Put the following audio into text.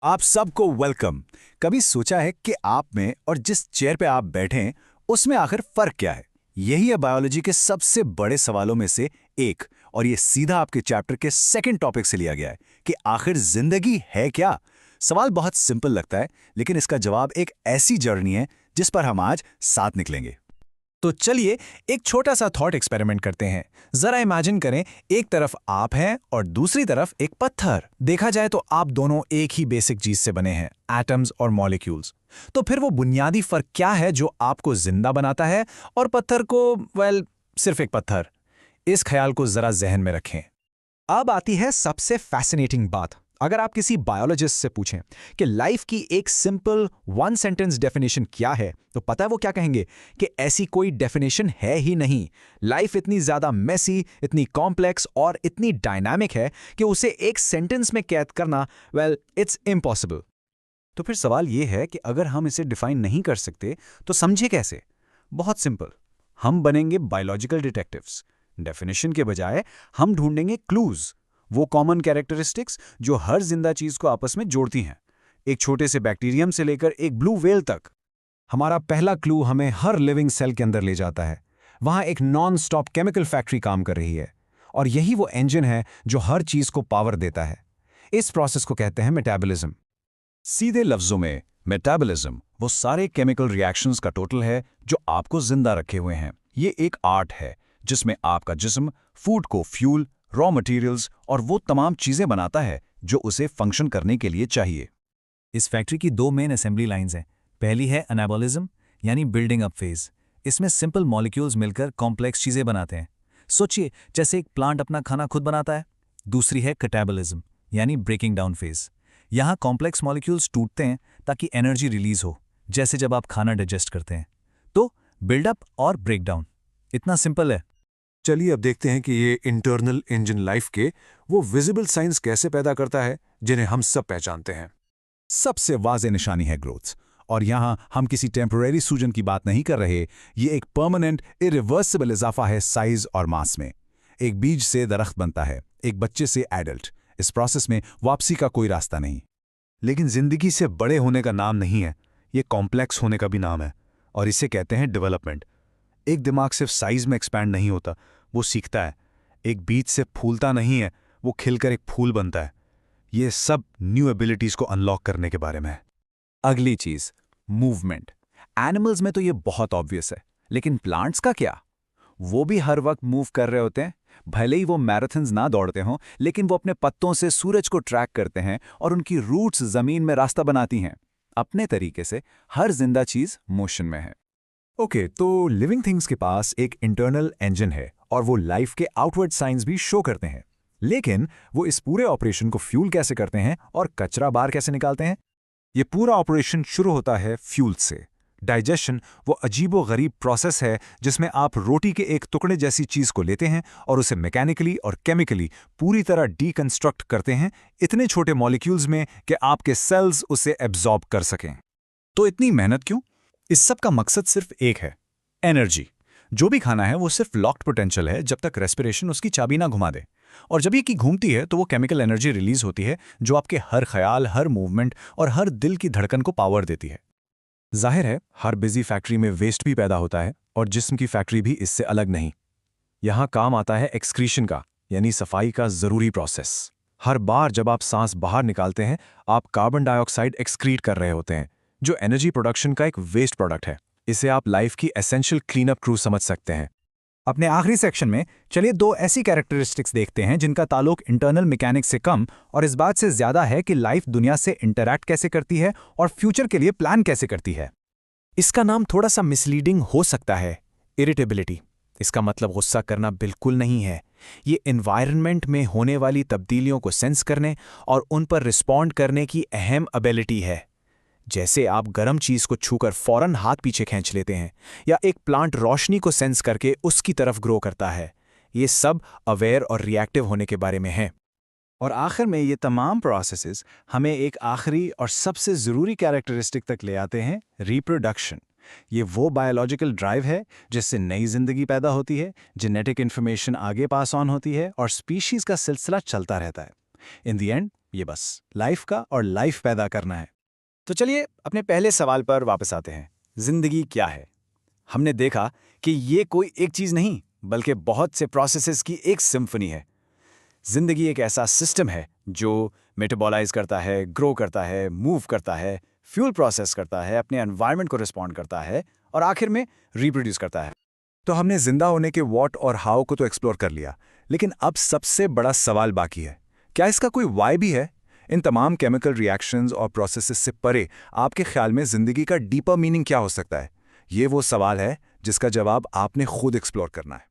आप सबको वेलकम। कभी सोचा है कि आप में और जिस चेयर पे आप बैठे हैं उसमें आखिर फर्क क्या है? यही है बायोलॉजी के सबसे बड़े सवालों में से एक, और ये सीधा आपके चैप्टर के सेकंड टॉपिक से लिया गया है कि आखिर जिंदगी है क्या। सवाल बहुत सिंपल लगता है, लेकिन इसका जवाब एक ऐसी जर्नी है जिस पर हम आज साथ निकलेंगे। तो चलिए एक छोटा सा थॉट एक्सपेरिमेंट करते हैं। जरा इमेजिन करें, एक तरफ आप हैं और दूसरी तरफ एक पत्थर। देखा जाए तो आप दोनों एक ही बेसिक चीज से बने हैं, एटम्स और मॉलिक्यूल्स। तो फिर वो बुनियादी फर्क क्या है जो आपको जिंदा बनाता है और पत्थर को, सिर्फ एक पत्थर? इस ख्याल को जरा जहन में रखें। अब आती है सबसे फैसिनेटिंग बात। अगर आप किसी बायोलॉजिस्ट से पूछें कि लाइफ की एक सिंपल वन सेंटेंस डेफिनेशन क्या है, तो पता है वो क्या कहेंगे? कि ऐसी कोई डेफिनेशन है ही नहीं। लाइफ इतनी ज्यादा मेसी, इतनी कॉम्प्लेक्स और इतनी डायनामिक है कि उसे एक सेंटेंस में कैद करना, इट्स इम्पॉसिबल। तो फिर सवाल ये है कि अगर हम इसे डिफाइन नहीं कर सकते तो समझे कैसे? बहुत सिंपल, हम बनेंगे बायोलॉजिकल डिटेक्टिव्स। डेफिनेशन के बजाय हम ढूंढेंगे क्लूज, वो कॉमन कैरेक्टरिस्टिक्स जो हर जिंदा चीज को आपस में जोड़ती हैं, एक छोटे से बैक्टीरियम से लेकर एक ब्लू व्हेल तक। हमारा पहला क्लू हमें हर लिविंग सेल के अंदर ले जाता है। वहां एक नॉन स्टॉप केमिकल फैक्ट्री काम कर रही है, और यही वो इंजन है जो हर चीज को पावर देता है। इस प्रोसेस को कहते हैं मेटाबॉलिज्म। सीधे लफ्जों में, मेटाबॉलिज्म वो सारे केमिकल रिएक्शंस का टोटल है जो आपको जिंदा रखे हुए हैं। ये एक आर्ट है जिसमें आपका जिस्म फूड को फ्यूल, रॉ मटेरियल्स और वो तमाम चीजें बनाता है जो उसे फंक्शन करने के लिए चाहिए। इस फैक्ट्री की दो मेन असेंबली लाइंस हैं। पहली है एनाबॉलिज्म, यानी बिल्डिंग अप फेज। इसमें सिंपल मॉलिक्यूल्स मिलकर कॉम्प्लेक्स चीजें बनाते हैं। सोचिए, जैसे एक प्लांट अपना खाना खुद बनाता है। दूसरी है कैटाबॉलिज्म, यानी ब्रेकिंग डाउन फेज। यहाँ कॉम्प्लेक्स मॉलिक्यूल्स टूटते हैं ताकि एनर्जी रिलीज हो, जैसे जब आप खाना डाइजेस्ट करते हैं। तो बिल्डअप और ब्रेकडाउन, इतना सिंपल है। चलिए अब देखते हैं कि ये इंटरनल इंजन लाइफ के वो विजिबल साइंस कैसे पैदा करता है जिन्हें हम सब पहचानते हैं। सबसे वाज़ेह निशानी है ग्रोथ, और यहाँ हम किसी टेम्परेरी सूजन की बात नहीं कर रहे। ये एक परमानेंट इरिवर्सिबल इजाफा है साइज और मास में। एक बीज से दरख्त बनता है, एक बच्चे से एडल्ट। इस प्रोसेस में वापसी का कोई रास्ता नहीं। लेकिन जिंदगी से बड़े होने का नाम नहीं है, ये कॉम्प्लेक्स होने का भी नाम है, और इसे कहते हैं डेवलपमेंट। एक दिमाग सिर्फ साइज में एक्सपैंड नहीं होता, वो सीखता है। एक बीज से फूलता नहीं है, वो खिलकर एक फूल बनता है। ये सब न्यू एबिलिटीज को अनलॉक करने के बारे में है। अगली चीज, मूवमेंट। एनिमल्स में तो ये बहुत ऑब्वियस है, लेकिन प्लांट्स का क्या? वो भी हर वक्त मूव कर रहे होते हैं। भले ही वो मैराथन्स ना दौड़ते हों, लेकिन वो अपने पत्तों से सूरज को ट्रैक करते हैं और उनकी रूट्स जमीन में रास्ता बनाती हैं। अपने तरीके से हर जिंदा चीज मोशन में है। ओके, तो लिविंग थिंग्स के पास एक इंटरनल इंजन है और वो लाइफ के आउटवर्ड साइंस भी शो करते हैं। लेकिन वो इस पूरे ऑपरेशन को फ्यूल कैसे करते हैं और कचरा बाहर कैसे निकालते हैं? ये पूरा ऑपरेशन शुरू होता है फ्यूल से। डाइजेशन वो अजीबो-गरीब प्रोसेस है जिसमें आप रोटी के एक टुकड़े जैसी चीज को लेते हैं और उसे मैकेनिकली और केमिकली पूरी तरह डीकंस्ट्रक्ट करते हैं, इतने छोटे मॉलिक्यूल्स में कि आपके सेल्स उसे एब्जॉर्ब कर सकें। तो इतनी मेहनत क्यों? इस सब का मकसद सिर्फ एक है, एनर्जी। जो भी खाना है वो सिर्फ लॉक्ड पोटेंशियल है जब तक रेस्पिरेशन उसकी चाबी ना घुमा दे। और जब ये की घूमती है तो वो केमिकल एनर्जी रिलीज होती है जो आपके हर ख्याल, हर मूवमेंट और हर दिल की धड़कन को पावर देती है। जाहिर है, हर बिजी फैक्ट्री में वेस्ट भी पैदा होता है और जिस्म की फैक्ट्री भी इससे अलग नहीं। यहाँ काम आता है एक्सक्रीशन का, यानी सफाई का जरूरी प्रोसेस। हर बार जब आप सांस बाहर निकालते हैं, आप कार्बन डाइऑक्साइड एक्सक्रीट कर रहे होते हैं, जो एनर्जी प्रोडक्शन का एक वेस्ट प्रोडक्ट है। इसे आप लाइफ की एसेंशियल क्लीनअप क्रू समझ सकते हैं। अपने आखिरी सेक्शन में चलिए दो ऐसी कैरेक्टरिस्टिक्स देखते हैं जिनका ताल्लुक इंटरनल मैकेनिक्स से कम और इस बात से ज्यादा है कि लाइफ दुनिया से इंटरैक्ट कैसे करती है और फ्यूचर के लिए प्लान कैसे करती है। इसका नाम थोड़ा सा मिसलीडिंग हो सकता है, इरिटेबिलिटी। इसका मतलब गुस्सा करना बिल्कुल नहीं है। ये एनवायरनमेंट में होने वाली तब्दीलियों को सेंस करने और उन पर रिस्पॉन्ड करने की अहम एबिलिटी है। जैसे आप गर्म चीज को छूकर फौरन हाथ पीछे खींच लेते हैं, या एक प्लांट रोशनी को सेंस करके उसकी तरफ ग्रो करता है। ये सब अवेयर और रिएक्टिव होने के बारे में है। और आखिर में ये तमाम प्रोसेसेस हमें एक आखिरी और सबसे ज़रूरी कैरेक्टरिस्टिक तक ले आते हैं, रिप्रोडक्शन। ये वो बायोलॉजिकल ड्राइव है जिससे नई जिंदगी पैदा होती है, जेनेटिक इन्फॉर्मेशन आगे पास ऑन होती है और स्पीशीज़ का सिलसिला चलता रहता है। इन द एंड ये बस लाइफ का और लाइफ पैदा करना है। तो चलिए अपने पहले सवाल पर वापस आते हैं। जिंदगी क्या है? हमने देखा कि ये कोई एक चीज नहीं बल्कि बहुत से प्रोसेसेस की एक सिम्फनी है। जिंदगी एक ऐसा सिस्टम है जो मेटाबॉलाइज करता है, ग्रो करता है, मूव करता है, फ्यूल प्रोसेस करता है, अपने एनवायरनमेंट को रिस्पॉन्ड करता है और आखिर में रिप्रोड्यूस करता है। तो हमने जिंदा होने के व्हाट और हाउ को तो एक्सप्लोर कर लिया, लेकिन अब सबसे बड़ा सवाल बाकी है, क्या इसका कोई वाई भी है? इन तमाम केमिकल रिएक्शंस और प्रोसेसेस से परे आपके ख्याल में जिंदगी का डीपर मीनिंग क्या हो सकता है? ये वो सवाल है जिसका जवाब आपने खुद एक्सप्लोर करना है।